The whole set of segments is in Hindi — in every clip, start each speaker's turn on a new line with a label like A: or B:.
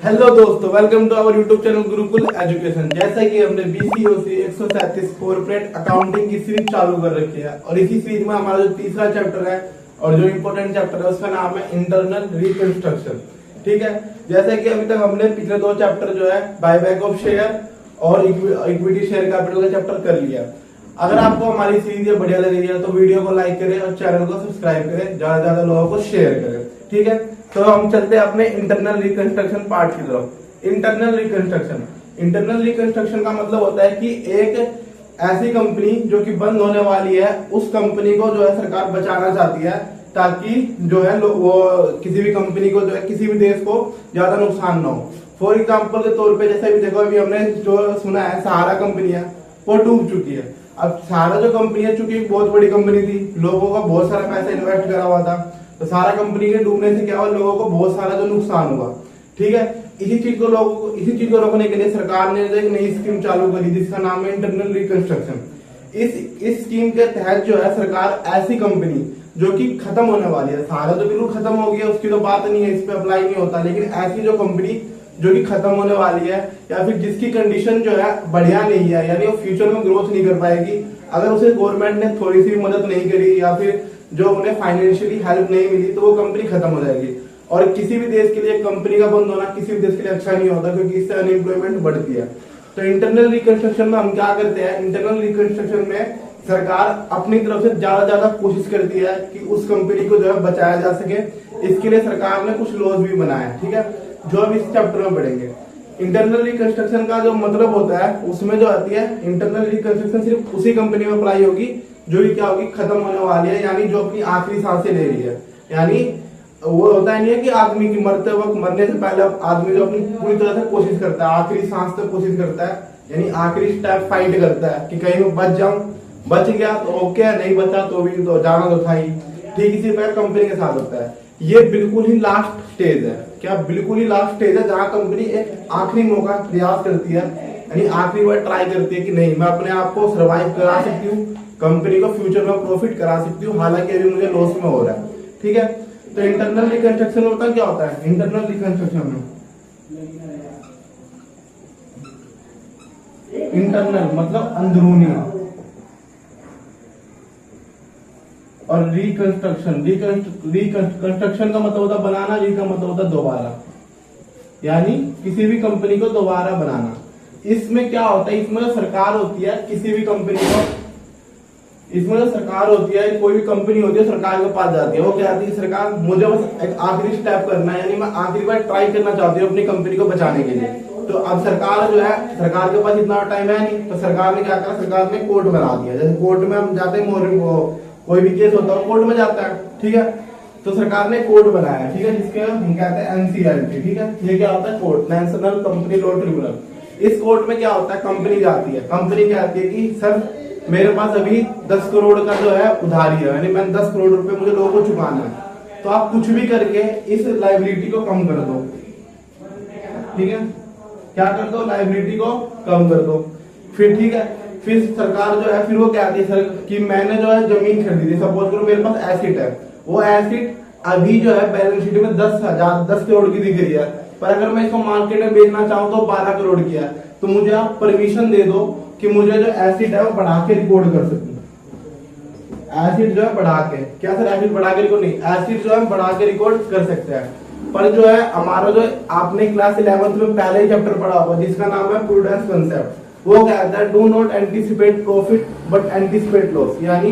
A: हेलो दोस्तों, welcome to our YouTube channel Gurukul education. जैसा कि हमने बीसीओसी 137 कॉर्पोरेट अकाउंटिंग की सीरीज चालू कर रखी है और इसी सीरीज में हमारा जो तीसरा चैप्टर है और जो इम्पोर्टेंट चैप्टर है उसका नाम है इंटरनल रिकंस्ट्रक्शन। ठीक है, जैसा कि अभी तक हमने पिछले दो चैप्टर जो है बायबैक ऑफ शेयर और इक्विटी शेयर कैपिटल का चैप्टर कर लिया। अगर आपको हमारी सीरीज ये बढ़िया लग रही है तो वीडियो को लाइक करें और चैनल को सब्सक्राइब करें, ज्यादा से ज्यादा लोगों को शेयर करें। ठीक है, तो हम चलते हैं अपने इंटरनल रिकंस्ट्रक्शन पार्ट की तरफ। इंटरनल रिकंस्ट्रक्शन का मतलब होता है कि एक ऐसी कंपनी जो कि बंद होने वाली है उस कंपनी को जो है सरकार बचाना चाहती है, ताकि जो है वो किसी भी कंपनी को जो है किसी भी देश को ज्यादा नुकसान ना हो। फॉर एग्जाम्पल के तौर पे जैसे भी देखो, अभी हमने जो सुना है सहारा कंपनी है वो डूब चुकी है। अब सहारा जो कंपनी है चूंकि बहुत बड़ी कंपनी थी, लोगों का बहुत सारा पैसा इन्वेस्ट करा हुआ था, तो सारा कंपनी के डूबने से क्या हुआ, लोगों को बहुत सारा जो नुकसान हुआ। ठीक है, इसी चीज को रोकने के लिए सरकार ने एक नई स्कीम चालू करी जिसका नाम है इंटरनल रिकंस्ट्रक्शन। इस स्कीम के तहत जो है सरकार ऐसी कंपनी जो कि खत्म होने वाली है, सहारा तो बिल्कुल खत्म हो गया, उसकी तो बात नहीं है, इस पे अप्लाई नहीं होता, लेकिन ऐसी जो कंपनी जो कि खत्म होने वाली है या फिर जिसकी कंडीशन जो है बढ़िया नहीं है, यानी वो फ्यूचर में ग्रोथ नहीं कर पाएगी, अगर उसे गवर्नमेंट ने थोड़ी सी भी मदद नहीं करी या फिर जो उन्हें फाइनेंशियली हेल्प नहीं मिली तो वो कंपनी खत्म हो जाएगी। और किसी भी देश के लिए कंपनी का बंद होना किसी भी देश के लिए अच्छा नहीं होता, क्योंकि इससे अनएम्प्लॉयमेंट बढ़ती है। तो इंटरनल रिकंस्ट्रक्शन में हम क्या करते हैं, इंटरनल रिकंस्ट्रक्शन में सरकार अपनी तरफ से ज्यादा कोशिश करती है कि उस कंपनी को जो है बचाया जा सके। इसके लिए सरकार ने कुछ लॉज भी बनाए हैं, ठीक है, जो हम इस चैप्टर में पढ़ेंगे। इंटरनल रिकंस्ट्रक्शन का जो मतलब होता है उसमें जो आती है इंटरनल रिकंस्ट्रक्शन सिर्फ उसी कंपनी में अप्लाई होगी जो कि क्या होगी, खत्म होने वाली है, यानी जो अपनी आखिरी सांसें ले रही है। यानी वो होता नहीं है कि आदमी की मरते वक्त, मरने से पहले आदमी जो अपनी पूरी तरह से कोशिश करता है, आखिरी सांस तक कोशिश करता है, यानी आखिरी स्टेप फाइट करता है कि कहीं मैं बच जाऊं, बच गया तो ओके, नहीं बचा तो भी तो जाना तो था ही। ठीक इसी प्रकार कंपनी के साथ होता है। ये बिल्कुल ही लास्ट स्टेज है, क्या बिल्कुल ही लास्ट स्टेज है जहां कंपनी एक आखिरी मौका प्रयास करती है, यानी आखिरी बार ट्राई करती है कि नहीं मैं अपने आप को सर्वाइव करा सकती हूँ, कंपनी को फ्यूचर में प्रॉफिट करा सकती हूँ, हालांकि अभी मुझे लॉस में हो रहा है। ठीक है, तो इंटरनल रिकंस्ट्रक्शन में पता क्या होता है, इंटरनल रिकंस्ट्रक्शन में इंटरनल मतलब अंदरूनी और रिकंस्ट्रक्शन का मतलब होता है बनाना, री का मतलब होता है दोबारा, यानी किसी भी कंपनी को दोबारा बनाना। इसमें क्या होता है, इसमें जो सरकार होती है किसी भी कंपनी को, इसमें जो सरकार होती है कोई भी कंपनी होती है सरकार के पास जाती है, वो कहती है सरकार मुझे बस एक आखिरी स्टेप करना है, यानी मैं आखिरी बार ट्राई करना चाहती हूँ अपनी कंपनी को बचाने के लिए। तो अब सरकार जो है, सरकार के पास इतना टाइम है नहीं, तो सरकार ने क्या करा, सरकार ने कोर्ट बना दिया। जैसे कोर्ट में हम जाते हैं, कोई भी केस होता है कोर्ट में जाता है, ठीक है, तो सरकार ने कोर्ट बनाया, ठीक है, जिसके हम कहते हैं एनसीएलटी। ठीक है, ये क्या होता है, court, national company law tribunal. इस कोर्ट में क्या होता है, कंपनी जाती है, कंपनी कहती है कि सर मेरे पास अभी 10 करोड़ का जो है उधारी है, यानी मैं 10 करोड़ रुपए मुझे लोगों को चुकाना है, तो आप कुछ भी करके इस लायबिलिटी को कम कर दो। ठीक है, क्या कर दो, लायबिलिटी को कम कर दो। फिर ठीक है, फिर सरकार जो है फिर वो कहती है सर कि मैंने जो है जमीन खरीदी, सपोज करो मेरे पास एसिड है, वो एसिड अभी जो है बैलेंस शीट में 10 करोड़ की दिख रही है, पर अगर मैं इसको मार्केट में बेचना चाहूँ तो 12 करोड़ की है, तो मुझे आप परमिशन दे दो कि मुझे जो एसिड है वो बढ़ा के रिकॉर्ड कर सकूं। एसिड जो है बढ़ा के, क्या सर एसिड बढ़ा के रिकॉर्ड नहीं, एसिड जो है बढ़ा के रिकॉर्ड कर सकते हैं। पर जो है हमारा जो आपने क्लास 11th में पहले ही चैप्टर पढ़ा होगा जिसका नाम है प्रूडेंस कंसेप्ट, वो कहता है do not anticipate profit but anticipate loss, यानी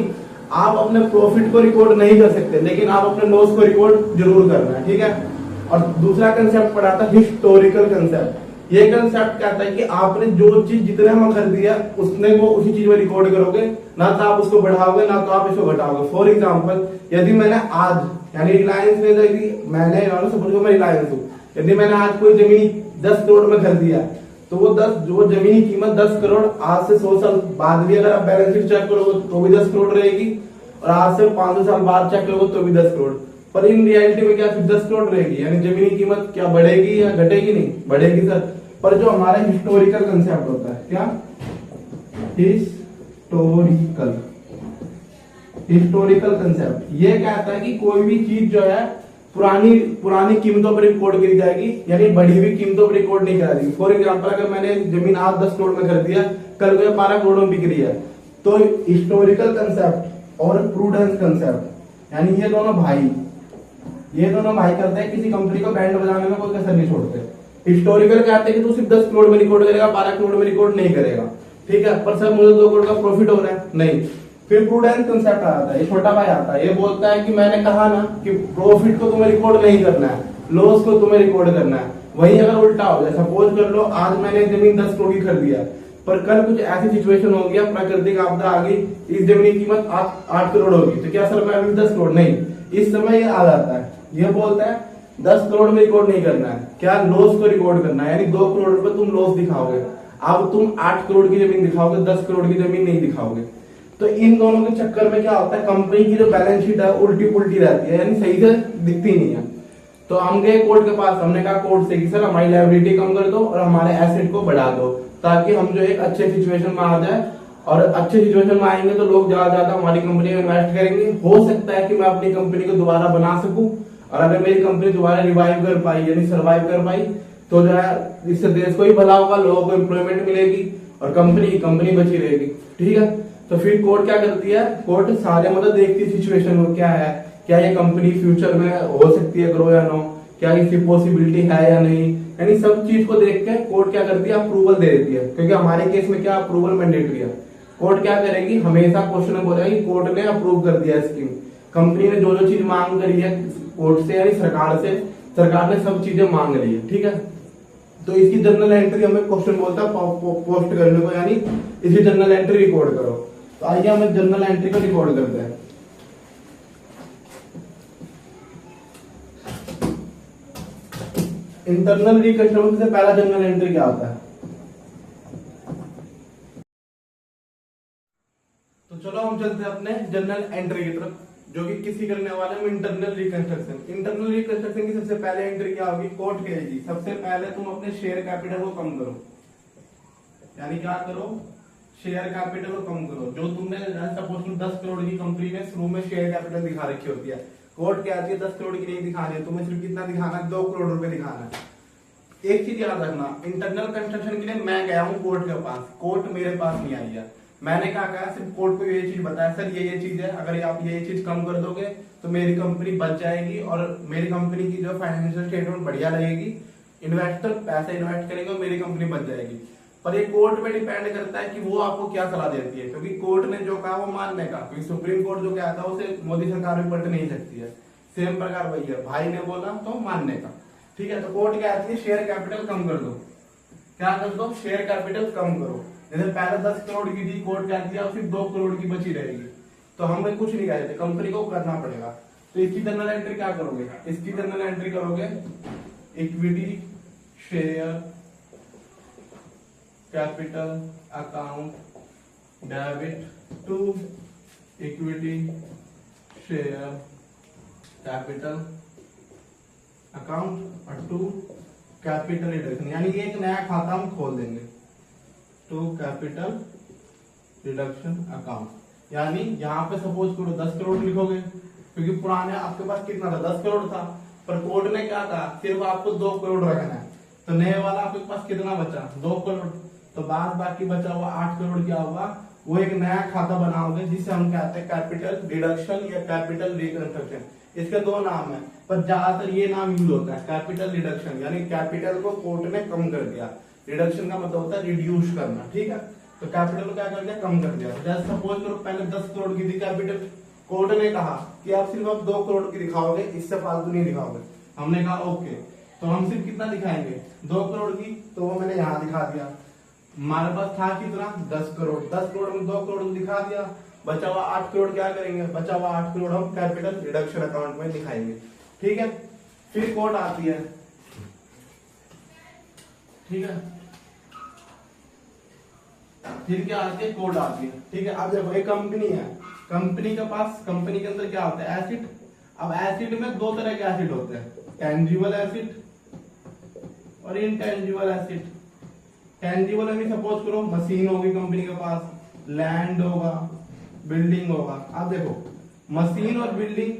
A: आप अपने प्रॉफिट को रिकॉर्ड नहीं कर सकते लेकिन आप अपने लॉस को रिकॉर्ड जरूर करना है। ठीक है, और दूसरा कंसेप्ट पढ़ा था हिस्टोरिकल कंसेप्ट। ये कंसेप्ट कहता है कि आपने जो चीज जितने में खरीदी है उसने को उसी चीज में रिकॉर्ड करोगे, ना तो आप उसको बढ़ाओगे ना तो आप इसको घटाओगे। फॉर एग्जाम्पल, यदि मैंने आज, यानी रिलायंस में मैंने सपोज मैं रिलायंस हूँ, यदि मैंने आज कोई जमीन 10 करोड़ में खरीदी है तो वो 10 जो जमीन की कीमत 10 करोड़ आज से 100 साल बाद भी अगर आप बैलेंस शीट चेक करोगे तो भी 10 करोड़ रहेगी, और आज से 500 साल बाद चेक करोगे तो भी 10 करोड़। पर इन रियलिटी में क्या 10 करोड़ रहेगी, यानी जमीन की कीमत क्या बढ़ेगी या घटेगी, नहीं बढ़ेगी सर। पर जो हमारा हिस्टोरिकल कंसेप्ट होता है, क्या हिस्टोरिकल कंसेप्ट, ये कहता है कि कोई भी चीज जो है पुरानी पुरानी कीमतों पर रिकॉर्ड करी जाएगी, यानी बढ़ी हुई कीमतों पर रिकॉर्ड नहीं करा दी। फॉर एग्जाम्पल अगर मैंने जमीन आज 10 करोड़ में खरीदी है, कल को 12 करोड़ में बिक रही है, तो हिस्टोरिकल कंसेप्ट और प्रूडेंस कंसेप्ट, यानी ये दोनों भाई करते हैं किसी कंपनी को बैंड बजाने में कोई कसर नहीं छोड़ते। हिस्टोरिकल कहते हैं कि तू सिर्फ 10 करोड़ में रिकॉर्ड करेगा, 12 करोड़ में रिकॉर्ड नहीं करेगा, ठीक है, पर सर मुझे 2 करोड़ का प्रॉफिट हो रहा है, नहीं। फिर प्रूडेंस कंसेप्ट आता है, ये छोटा भाई आता है, ये बोलता है कि मैंने कहा ना कि प्रॉफिट को तुम्हें रिकॉर्ड नहीं करना है, लॉस को तुम्हें रिकॉर्ड करना है। वहीं अगर उल्टा हो जाए, सपोज कर लो आज मैंने जमीन 10 करोड़ की खरीदी है, पर कल कुछ ऐसी सिचुएशन हो गया, प्राकृतिक आपदा आ गई, इस जमीन की कीमत 8 करोड़ होगी, तो क्या सर मैं अभी 10 करोड़ नहीं, इस समय ये आ जाता है, ये बोलता है 10 करोड़ में रिकॉर्ड नहीं करना है, क्या लॉस को रिकॉर्ड करना है, यानी 2 करोड़ रुपए तुम लॉस दिखाओगे। अब तुम 8 करोड़ की जमीन दिखाओगे, 10 करोड़ की जमीन नहीं दिखाओगे। तो इन दोनों के चक्कर में क्या होता है, कंपनी की जो बैलेंस शीट है उल्टी पुल्टी रहती है, यानी सही से दिखती नहीं है। तो हम गए कोर्ट के पास, हमने कहा कोर्ट से कि सर हमारी लायबिलिटी कम कर दो और हमारे एसेट को बढ़ा दो, ताकि हम जो एक अच्छे सिचुएशन में आ जाए, और अच्छे सिचुएशन में आएंगे तो लोग ज्यादा हमारी कंपनी में इन्वेस्ट करेंगे। हो सकता है कि मैं अपनी कंपनी को दोबारा बना सकूं, और अगर मेरी कंपनी दोबारा रिवाइव कर पाई, यानी सर्वाइव कर पाई, तो जो है इससे देश को ही भला होगा, लोगों को एम्प्लॉयमेंट मिलेगी और कंपनी बची रहेगी, ठीक है। तो फिर कोर्ट क्या करती है, कोर्ट सारे मतलब देखती है सिचुएशन को क्या है, क्या ये कंपनी फ्यूचर में हो सकती है ग्रो या नो, क्या इसकी पॉसिबिलिटी है या नहीं, यानी सब चीज को देख के कोर्ट क्या करती है, अप्रूवल दे देती है। क्योंकि हमारे केस में क्या अप्रूवल मैंडेटरी है, कोर्ट क्या करेगी, हमेशा क्वेश्चन में बोलेगा कि कोर्ट ने अप्रूव कर दिया स्कीम, कंपनी ने जो जो चीज मांग करी है कोर्ट से, यानी सरकार ने सब चीजें मांग ली है, ठीक है। तो इसकी जर्नल एंट्री हमें क्वेश्चन बोलता है पोस्ट करने को, यानी इसकी जर्नल एंट्री रिकॉर्ड करो। तो आइए हमें जर्नल एंट्री को रिकॉर्ड करते हैं। इंटरनल रिकंस्ट्रक्शन से पहला जर्नल एंट्री क्या होता है, तो चलो हम चलते हैं अपने जर्नल एंट्री की तरफ, जो कि किसी करने वाले हम इंटरनल रिकंस्ट्रक्शन। इंटरनल रिकंस्ट्रक्शन की सबसे पहले एंट्री क्या होगी, कोर्ट कहेगी सबसे पहले तुम अपने शेयर कैपिटल को कम करो, यानी क्या करो, शेयर कैपिटल को कम करो। जो तुमने सपोज 10 करोड़ की कंपनी में शुरू में शेयर कैपिटल दिखा रखी होती है, कोर्ट कहती है 10 करोड़ की नहीं दिखानी है, तुम्हें सिर्फ कितना दिखाना है, 2 करोड़ रुपए दिखाना है। एक चीज याद रखना, इंटरनल कंस्ट्रक्शन के लिए मैं गया हूँ कोर्ट के पास, कोर्ट मेरे पास नहीं आई है, मैंने क्या कहा, सिर्फ कोर्ट को ये चीज बताया, सर ये चीज है, अगर आप ये चीज कम कर दोगे तो मेरी कंपनी बच जाएगी और मेरी कंपनी की जो फाइनेंशियल स्टेटमेंट बढ़िया रहेगी, इन्वेस्टर पैसे इन्वेस्ट करेंगे और मेरी कंपनी बच जाएगी। पर ये कोर्ट पे डिपेंड करता है कि वो आपको क्या सलाह देती है, क्योंकि कोर्ट ने जो कहा वो मानने का, क्योंकि सुप्रीम कोर्ट जो कहता है उसे मोदी सरकार भी पलट नहीं सकती है। सेम प्रकार वही है, भाई ने बोला तो मानने का, ठीक है। तो कोर्ट कहती है शेयर कैपिटल कम कर दो, क्या कर दो, शेयर कैपिटल कम करो। जैसे पहले 10 करोड़ की थी, कोर्ट क्या दिया, सिर्फ 2 करोड़ की बची रहेगी, तो हमें कुछ नहीं कहते, कंपनी को करना पड़ेगा। तो इसकी जर्नल एंट्री क्या करोगे, इसकी जर्नल एंट्री करोगे equity share capital account debit to equity share capital account और टू कैपिटल रिडक्शन, यानी एक नया खाता हम खोल देंगे, टू कैपिटल रिडक्शन अकाउंट। यानी यहाँ पे सपोज करो 10 करोड़ लिखोगे, क्योंकि पुराने आपके पास कितना था, 10 करोड़ था, पर कोर्ट ने क्या कहा, सिर्फ आपको 2 करोड़ रखना है, तो नए वाला आपके पास कितना बचा, 2 करोड़, तो बाद बाकी बचा हुआ 8 करोड़ क्या होगा, वो एक नया खाता बनाओगे, जिसे हम कहते हैं कैपिटल रिडक्शन या कैपिटल रिकंस्ट्रक्शन। इसके 2 नाम है, पर ज्यादातर ये नाम यूज होता है, कैपिटल रिडक्शन, यानी कैपिटल को कोर्ट ने कम कर दिया, रिडक्शन का मतलब होता है रिड्यूस करना, ठीक है। तो कैपिटल को क्या कर दिया, कम कर दिया। जैसे सपोज करो पहले 10 करोड़ की थी कैपिटल, कोर्ट ने कहा कि आप सिर्फ अब 2 करोड़ की दिखाओगे, इससे फालतू नहीं दिखाओगे, हमने कहा ओके, तो हम सिर्फ कितना दिखाएंगे, 2 करोड़ की, तो वो मैंने यहाँ दिखा दिया। हमारे पास था कितना, 10 करोड़, 10 करोड़ में 2 करोड़ दिखा दिया, बचा हुआ 8 करोड़ क्या करेंगे, बचा हुआ 8 करोड़ हम कैपिटल रिडक्शन अकाउंट में दिखाएंगे, ठीक है। फिर कोर्ट आती है, ठीक है, फिर क्या आती है, कोर्ट आती है, ठीक है। अब देखो एक कंपनी है, कंपनी के पास, कंपनी के अंदर क्या होता है, एसिड। अब एसिड में 2 तरह के एसिड होते हैं, टेंजिबल एसिड और इनटेंजिबल एसिड। टेंजिबल में सपोज करो मशीन होगी कंपनी के पास, लैंड होगा, बिल्डिंग होगा। अब देखो मशीन और बिल्डिंग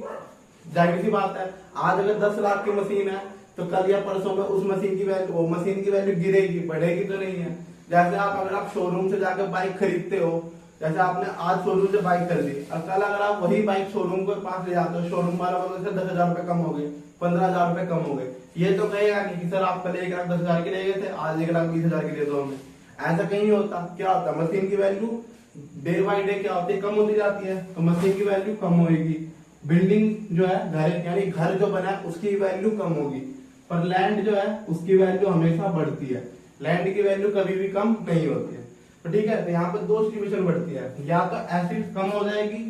A: जाहिर सी बात है, आज अगर 10 लाख की मशीन है तो कल या परसों में उस मशीन की वैल्यू गिरेगी, बढ़ेगी तो नहीं है। जैसे अगर आप शोरूम से जाकर बाइक खरीदते हो, जैसे आपने आज शोरूम से बाइक खरीदी और कल अगर आप वही बाइक शोरूम के पास ले जाते हो, शोरूम वाला बोलते हैं 10,000 रुपए कम हो गए, 15,000 रुपए कम हो गए, ये तो कहेगा नहीं कि सर आप कल 1,10,000 की ले गए थे, आज 1,20,000 की दे दो हमें। ऐसा कहीं होता। क्या होता है, मशीन की वैल्यू डे बाई डे क्या होती है, कम होती जाती है, तो मशीन की वैल्यू कम होगी। बिल्डिंग जो है, घर यानी घर जो बना है उसकी वैल्यू कम होगी, पर लैंड जो है उसकी वैल्यू हमेशा बढ़ती है। लैंड की वैल्यू कभी भी कम नहीं होती है। तो ठीक है, तो यहाँ पे दो सिचुएशन बढ़ती है, या तो एसिड कम हो जाएगी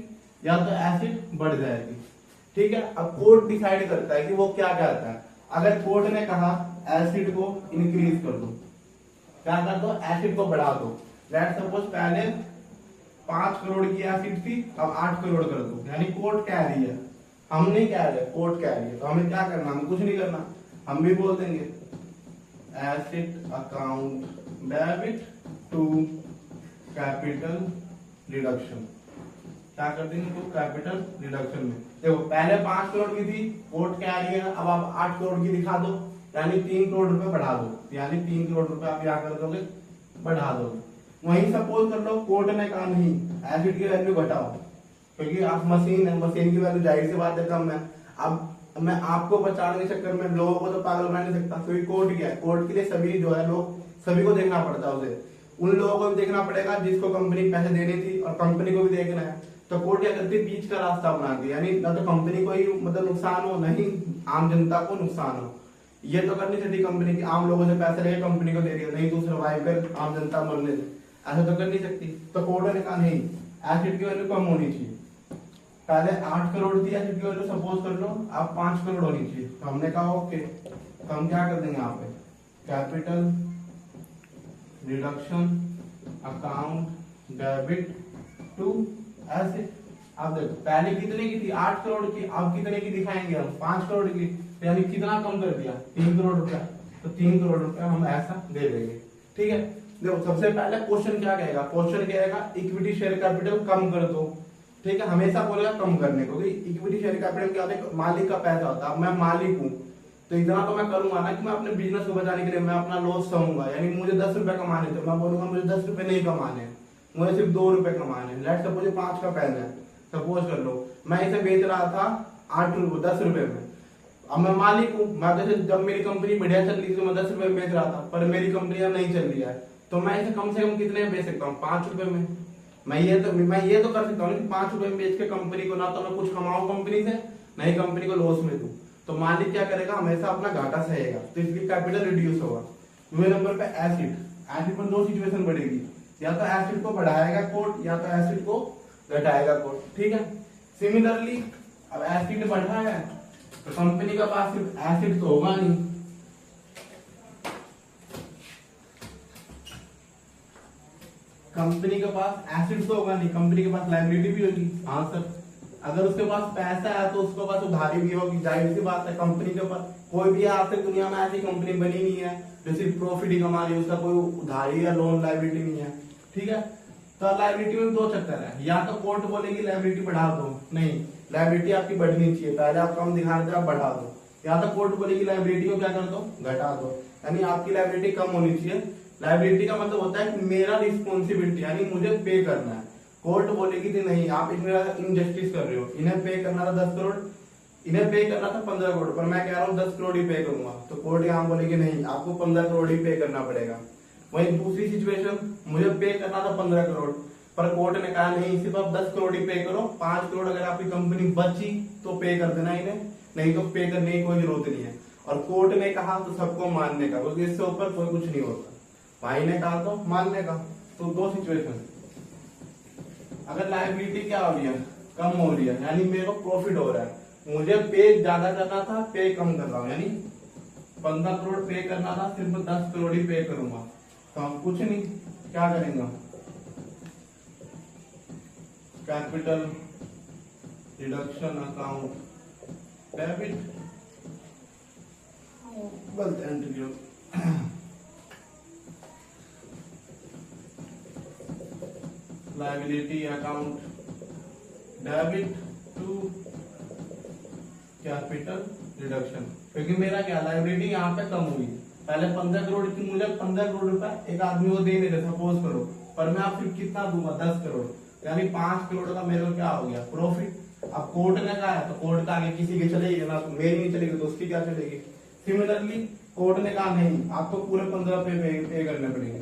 A: या तो एसिड बढ़ जाएगी। ठीक है, अब कोर्ट डिसाइड करता है कि वो क्या कहता है। अगर कोर्ट ने कहा एसिड को इंक्रीज कर दो, क्या कर दो, एसिड को बढ़ा दो। लेट्स सपोज पहले 5 करोड़ की एसिड थी, अब 8 करोड़ कर दो, यानी कोर्ट कह रही है, हम नहीं कह रहे, कोर्ट कह रही है, तो हमें क्या करना, हमें कुछ नहीं करना, हम भी बोल देंगे asset account debit to capital reduction. क्या कर देंगे, तो कैपिटल रिडक्शन में देखो पहले 5 करोड़ की थी, कोर्ट कह रही है अब आप 8 करोड़ की दिखा दो, यानी 3 करोड़ रुपए बढ़ा दो, यानी 3 करोड़ रुपए आप यहाँ कर दोगे, बढ़ा दोगे। वहीं सपोज कर लो कोर्ट ने कहा नहीं, एसिड की वैल्यू घटाओ, क्योंकि आप मशीन है, मशीन की वैल्यू जाहिर सी बात है कम है। अब मैं आपको बचाने के चक्कर में लोगों को तो पागल बना नहीं सकता, क्योंकि कोर्ट क्या है, कोर्ट के लिए सभी जो है लोग, सभी को देखना पड़ता है उसे, उन लोगों को भी देखना पड़ेगा जिसको कंपनी पैसे देनी थी और कंपनी को भी देखना है। तो कोर्ट क्या करती है, बीच का रास्ता बनाती है, यानी ना तो कंपनी को ही मतलब नुकसान हो, नहीं आम जनता को नुकसान हो। ये तो कर नहीं सकती कंपनी की, आम लोगों से पैसे लेके कंपनी को दे रही है, नहीं तू सर्वाइव कर, आम जनता मरने दे, ऐसा तो कर नहीं सकती। तो कोर्ट ने कहा नहीं, एसिड की वैल्यू कम होनी चाहिए। पहले 8 करोड़ थी एसिड की वैल्यू, सपोज कर लो अब 5 करोड़ होनी चाहिए, तो हमने कहा ओके, तो हम क्या कर देंगे यहाँ पे, capital reduction account debit to asset. अब देखो पहले कितने की थी, 8 करोड़ की, अब कितने की दिखाएंगे हम, 5 करोड़ की, तो यानी कितना कम कर दिया, 3 करोड़ रुपया, तो 3 करोड़ रुपया हम ऐसा दे देंगे। ठीक है, देखो सबसे पहले क्वेश्चन क्या कहेगा, क्वेश्चन कहेगा इक्विटी शेयर कैपिटल कम कर दो। ठीक है, हमेशा बोलेगा कम करने को, इक्विटी शेयर कैपिटल क्या होता है, मालिक का पैसा होता है, मैं मालिक हूँ तो इतना तो मैं करूंगा ना कि मैं अपने बिजनेस को बचाने के लिए मैं अपना लॉस सहूंगा, यानी मुझे 10 रुपए कमाने थे, मैं बोलूंगा मुझे 10 रुपए नहीं कमाने, मुझे सिर्फ 2 रुपए कमाने। लेट सपोज 5 का पेन है, सपोज कर लो मैं इसे बेच रहा था 10 रुपए में, अब मैं मालिक हूँ, मैं जैसे जब मेरी कंपनी बढ़िया चल रही थी मैं 10 रुपए में बेच रहा था, पर मेरी कंपनी अब नहीं चल रही है, तो मैं इसे कम से कम कितने में बेच सकता हूँ, 5 रुपए में। मैं ये तो कर सकता हूँ 5 रुपए में बेच के कंपनी को ना तो मैं कुछ कमाऊं कंपनी से, नहीं कंपनी को लॉस में दूं। तो मालिक क्या करेगा, हमेशा अपना घाटा सहेगा, तो इसलिए कैपिटल रिड्यूस होगा। दूसरे नंबर पे एसिड, एसिड पर दो सिचुएशन बढ़ेगी, या तो एसिड को बढ़ाएगा कोर्ट या तो एसिड को घटाएगा कोर्ट। ठीक है, सिमिलरली अब एसिड बढ़ा है तो कंपनी का पास सिर्फ एसिड तो होगा नहीं, कंपनी के पास एसिड तो होगा नहीं, कंपनी के पास लायबिलिटी भी होगी। हाँ सर, अगर उसके पास पैसा है तो उसके पास उधारी भी होगी, जाहिर सी बात है। कंपनी के पास कोई भी आज तक दुनिया में ऐसी कंपनी बनी नहीं है जो सिर्फ प्रॉफिट ही कमा रही है, उसका कोई उधारी या लोन लायबिलिटी नहीं है। ठीक है, तो लायबिलिटी में दो चक्कर है, या तो कोर्ट बोलेगी लायबिलिटी बढ़ा दो, नहीं लायबिलिटी आपकी बढ़नी चाहिए, पहले आप कम दिखा रहे थे आप बढ़ा दो, या तो कोर्ट बोलेगी लायबिलिटी को क्या कर दो, घटा दो, यानी आपकी लायबिलिटी कम होनी चाहिए। लायबिलिटी का मतलब होता है कि मेरा रिस्पॉन्सिबिलिटी, यानी मुझे पे करना है। कोर्ट बोलेगी कि नहीं आप इनमें इनजस्टिस कर रहे हो, इन्हें पे करना था 10 करोड़, इन्हें पे करना था 15 करोड़, पर मैं कह रहा हूँ 10 करोड़ ही पे करूंगा, तो कोर्ट यहाँ बोलेगी नहीं आपको 15 करोड़ ही पे करना पड़ेगा। वही दूसरी सिचुएशन, मुझे पे करना था 15 करोड़, पर कोर्ट ने कहा नहीं सिर्फ आप 10 करोड़ ही पे करो, 5 करोड़ अगर आपकी कंपनी बची तो पे कर देना इन्हें, नहीं तो पे करने की कोई जरूरत नहीं है। और कोर्ट ने कहा तो सबको मानने का, क्योंकि इससे ऊपर कोई कुछ नहीं होता, भाई ने कहा तो मानने का। तो दो सिचुएशन, अगर लायबिलिटी क्या हो रही है, कम हो रही है, यानी मेरे को प्रॉफिट हो रहा है, मुझे पे ज्यादा करना था, पे कम कर रहा हूं, यानी 15 करोड़ पे करना था, सिर्फ 10 करोड़ ही पे करूंगा, तो हम कुछ नहीं क्या करेंगे, कैपिटल रिडक्शन अकाउंट डेबिट, गलत entry liability account debit to capital reduction, क्योंकि मेरा क्या लायबिलिटी यहाँ पे कम हुई। पहले 15 करोड़ की, मुझे 15 करोड़ रुपए एक आदमी को दे नहीं रहे सपोज करो, पर मैं आप फिर कितना दूंगा 10 करोड़, यानी 5 करोड़ का मेरे को क्या हो गया प्रॉफिट। अब कोर्ट ने कहा है तो कोर्ट का आगे किसी की चलेगी ना, तो मेरी नहीं चलेगी तो उसकी क्या चलेगी। सिमिलरली कोर्ट ने कहा नहीं आपको पूरे 15 पे करने पड़ेंगे,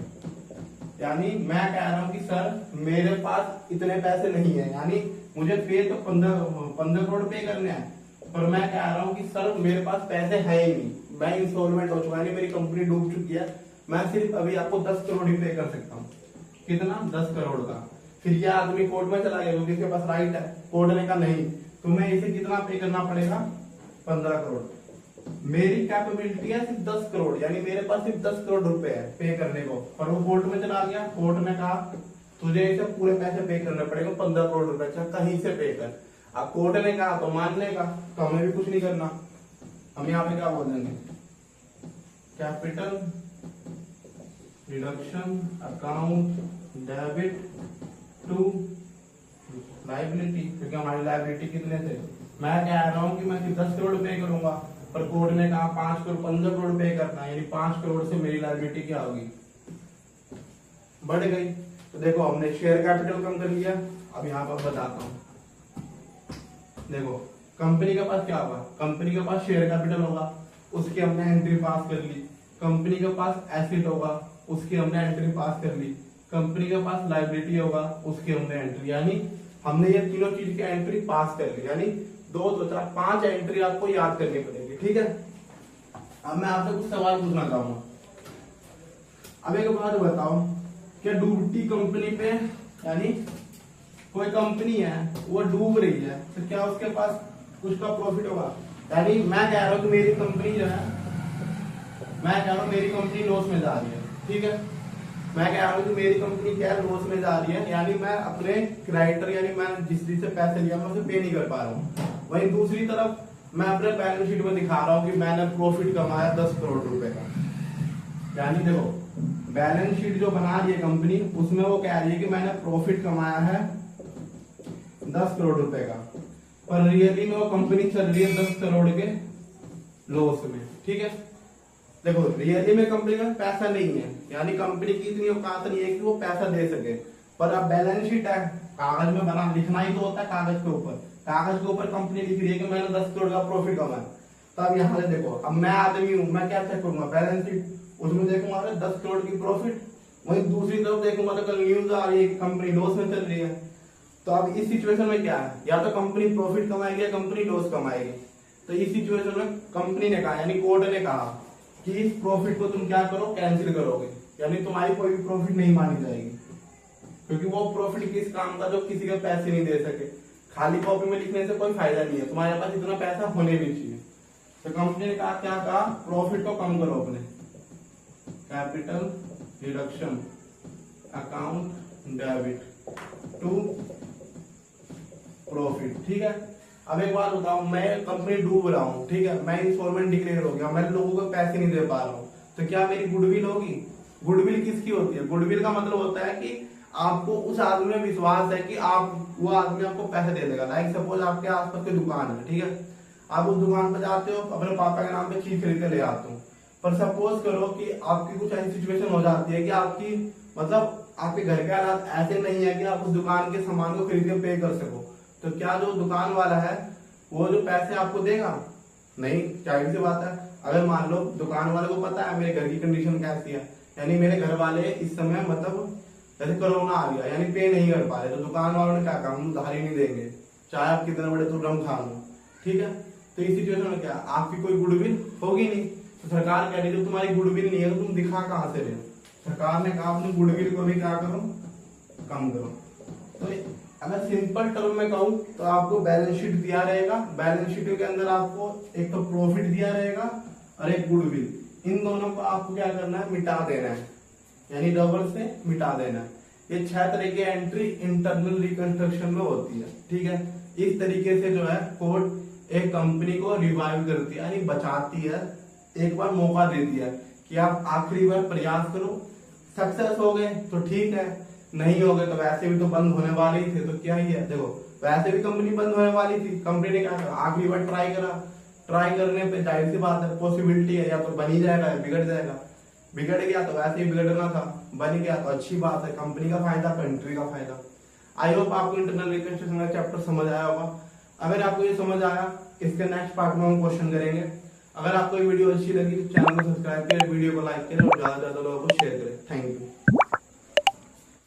A: यानी मैं कह रहा हूँ कि सर मेरे पास इतने पैसे नहीं है, यानी मुझे पे तो 15 करोड़ पे करने हैं, पर मैं कह रहा हूँ कि सर मेरे पास पैसे है ही नहीं, मैं इंस्टॉलमेंट हो चुका है, मेरी कंपनी डूब चुकी है, मैं सिर्फ अभी आपको 10 करोड़ ही पे कर सकता हूँ। कितना 10 करोड़ का। फिर यह आदमी कोर्ट में चला गया क्योंकि इसके पास राइट है, कोर्ट ने कहा नहीं तुम्हें इसे कितना पे करना पड़ेगा 15 करोड़। मेरी कैपेबिलिटी है सिर्फ 10 करोड़, यानी मेरे पास सिर्फ 10 करोड़ रुपए है पे करने को, पर वो कोर्ट में चला गया, कोर्ट ने कहा तुझे इसे पूरे पैसे पे करने पड़ेगा 15 करोड़ रुपए, चाहे कहीं से पे कर। अब कोर्ट ने कहा तो मान लेगा, तो हमें भी कुछ नहीं करना, हम यहाँ पे क्या बोल देंगे capital reduction account debit to liability, क्योंकि हमारी लाइबिलिटी कितने थे, मैं कह रहा हूं कि मैं सिर्फ 10 करोड़ पे करूंगा, पर कोर्ट ने कहा 5 करोड़ 15 करोड़ पे करना है, यानी 5 करोड़ से मेरी लाइबिलिटी क्या होगी बढ़ गई। तो देखो हमने शेयर कैपिटल कम कर लिया। अब यहाँ पर बताता हूँ, देखो कंपनी के पास क्या होगा, कंपनी के पास शेयर कैपिटल होगा, उसकी हमने एंट्री पास कर ली। कंपनी के पास एसेट होगा, उसकी हमने एंट्री पास कर ली। कंपनी के पास लाइबिलिटी होगा, उसकी हमने एंट्री, यानी हमने ये तीनों चीज की एंट्री पास कर ली, यानी 2 2 4 5 एंट्री आपको याद करनी पड़ेगी। ठीक है, अब मैं आपसे कुछ सवाल पूछना चाहूंगा। अब एक बात बताओ, क्या डूबती कंपनी पे, यानी कोई कंपनी है वो डूब रही है, तो क्या उसके पास कुछ का प्रॉफिट होगा। यानी मैं कह रहा हूं कि मेरी कंपनी जो है, मैं कह रहा हूं मेरी कंपनी लॉस में जा रही है, ठीक है, मैं कह रहा हूं कि मेरी कंपनी क्या लॉस में जा रही है, यानी मैं अपने क्रेडिटर, यानी मैं जिस से पैसे लिया मैं उसे पे नहीं कर पा रहा हूँ। वहीं दूसरी तरफ मैं अपने बैलेंस शीट में दिखा रहा हूँ कि मैंने प्रॉफिट कमाया 10 करोड़ रुपए का। यानी देखो बैलेंस शीट जो बना रही है कंपनी, उसमें वो कह रही है कि मैंने प्रॉफिट कमाया है 10 करोड़ रुपए का, पर रियली में वो कंपनी चल रही है 10 करोड़ के लॉस में। ठीक है, देखो रियली में कंपनी में पैसा नहीं है, यानी कंपनी की इतनी औकात नहीं है कि वो पैसा दे सके, पर अब बैलेंस शीट है, कागज में बना लिखना ही तो होता है कागज के ऊपर, कागज के ऊपर कंपनी लिख रही है कि मैंने 10 करोड़ का प्रॉफिट कमाया। तो अब यहाँ से देखो, अब मैं आदमी हूं, मैं क्या चेक करूंगा बैलेंस शीट, उसमें देखूंगा 10 करोड़ की प्रॉफिट, वहीं दूसरी तरफ देखूंगा तो कल न्यूज आ रही है कि कंपनी लॉस में चल रही है। तो अब इस सिचुएशन में क्या है, या तो कंपनी प्रॉफिट कमाएगी या कंपनी लॉस कमाएगी। तो इस सिचुएशन में कंपनी ने कहा, यानी कोर्ट ने कहा कि इस प्रॉफिट को तुम क्या करो कैंसिल करोगे, यानी तुम्हारी कोई भी प्रॉफिट नहीं मानी जाएगी, क्योंकि वो प्रॉफिट किस काम का जो किसी के पैसे नहीं दे सके। खाली कॉपी में लिखने से कोई फायदा नहीं है, तुम्हारे पास इतना पैसा होने भी चाहिए। तो कंपनी ने कहा क्या कहा, प्रॉफिट को कम करो अपने, capital reduction account debit to profit. ठीक है, अब एक बात बताओ, मैं कंपनी डूब रहा हूँ, ठीक है, मैं इंस्टॉलमेंट डिक्लेयर हो गया, मैं लोगों को पैसे नहीं दे पा रहा हूँ, तो क्या मेरी गुडविल होगी। गुडविल किसकी होती है, गुडविल का मतलब होता है कि आपको उस आदमी में विश्वास है कि आप वो आदमी आपको पैसे दे देगा। लाइक सपोज आपके आसपास की दुकान है, ठीक है, आप उस दुकान पर जाते हो, अपने पापा के नाम पे चीज खरीद के ले आते हो, पर सपोज करो कि आपकी कुछ ऐसी सिचुएशन हो जाती है कि आपकी मतलब आपके घर के हालात ऐसे नहीं है कि आप उस दुकान के सामान को खरीद के पे कर सको, तो क्या जो दुकान वाला है वो जो पैसे आपको देगा, नहीं, जाहिर सी बात है। अगर मान लो दुकान वाले को पता है मेरे घर की कंडीशन कैसी है, यानी मेरे घर वाले इस समय मतलब जैसे कोरोना आ गया, यानी पे नहीं कर पा रहे, तो दुकान वालों ने क्या कहा, हम उधारी नहीं देंगे चाहे आप कितने बड़े तुर्रम खा लो। ठीक है, तो इस सिचुएशन में क्या आपकी कोई गुडविल होगी नहीं, तो सरकार कह रही है तुम्हारी गुडविल नहीं है तो तुम दिखा कहां से रहे हो। सरकार ने कहा अपनी गुडविल को भी क्या करो, कम करो। तो अगर सिंपल टर्म में कहूं तो आपको बैलेंस शीट दिया रहेगा, बैलेंस शीट के अंदर आपको एक तो प्रॉफिट दिया रहेगा और एक गुडविल, इन दोनों को आपको क्या करना है, मिटा देना है, यानी डबल से मिटा देना है। ये 6 तरह की एंट्री इंटरनल रिकंस्ट्रक्शन में होती है। ठीक है, इस तरीके से जो है कोर्ट एक कंपनी को रिवाइव करती है, यानी बचाती है, एक बार मौका देती है कि आप आखिरी बार प्रयास करो, सक्सेस हो गए तो ठीक है, नहीं हो गए तो वैसे भी तो बंद होने वाले ही थे, तो क्या ही है। देखो वैसे भी कंपनी बंद होने वाली थी, कंपनी ने क्या कहा, आखिरी बार ट्राई करा, ट्राई करने पे जाहिर सी बात है पॉसिबिलिटी है या तो बन ही जाएगा या बिगड़ जाएगा। बिगड़ गया तो वैसे ही बिगड़ना था, बन गया तो अच्छी बात है, कंपनी का फायदा, कंट्री का फायदा। आई होप आपको इंटरनल रिकंस्ट्रक्शन का चैप्टर समझ आया होगा। अगर आपको ये समझ आया, इसके नेक्स्ट पार्ट में हम क्वेश्चन करेंगे। अगर आपको ये वीडियो अच्छी लगी तो चैनल को सब्सक्राइब करें, वीडियो को लाइक करें और ज्यादा से ज्यादा लोगों को शेयर करें। Thank you.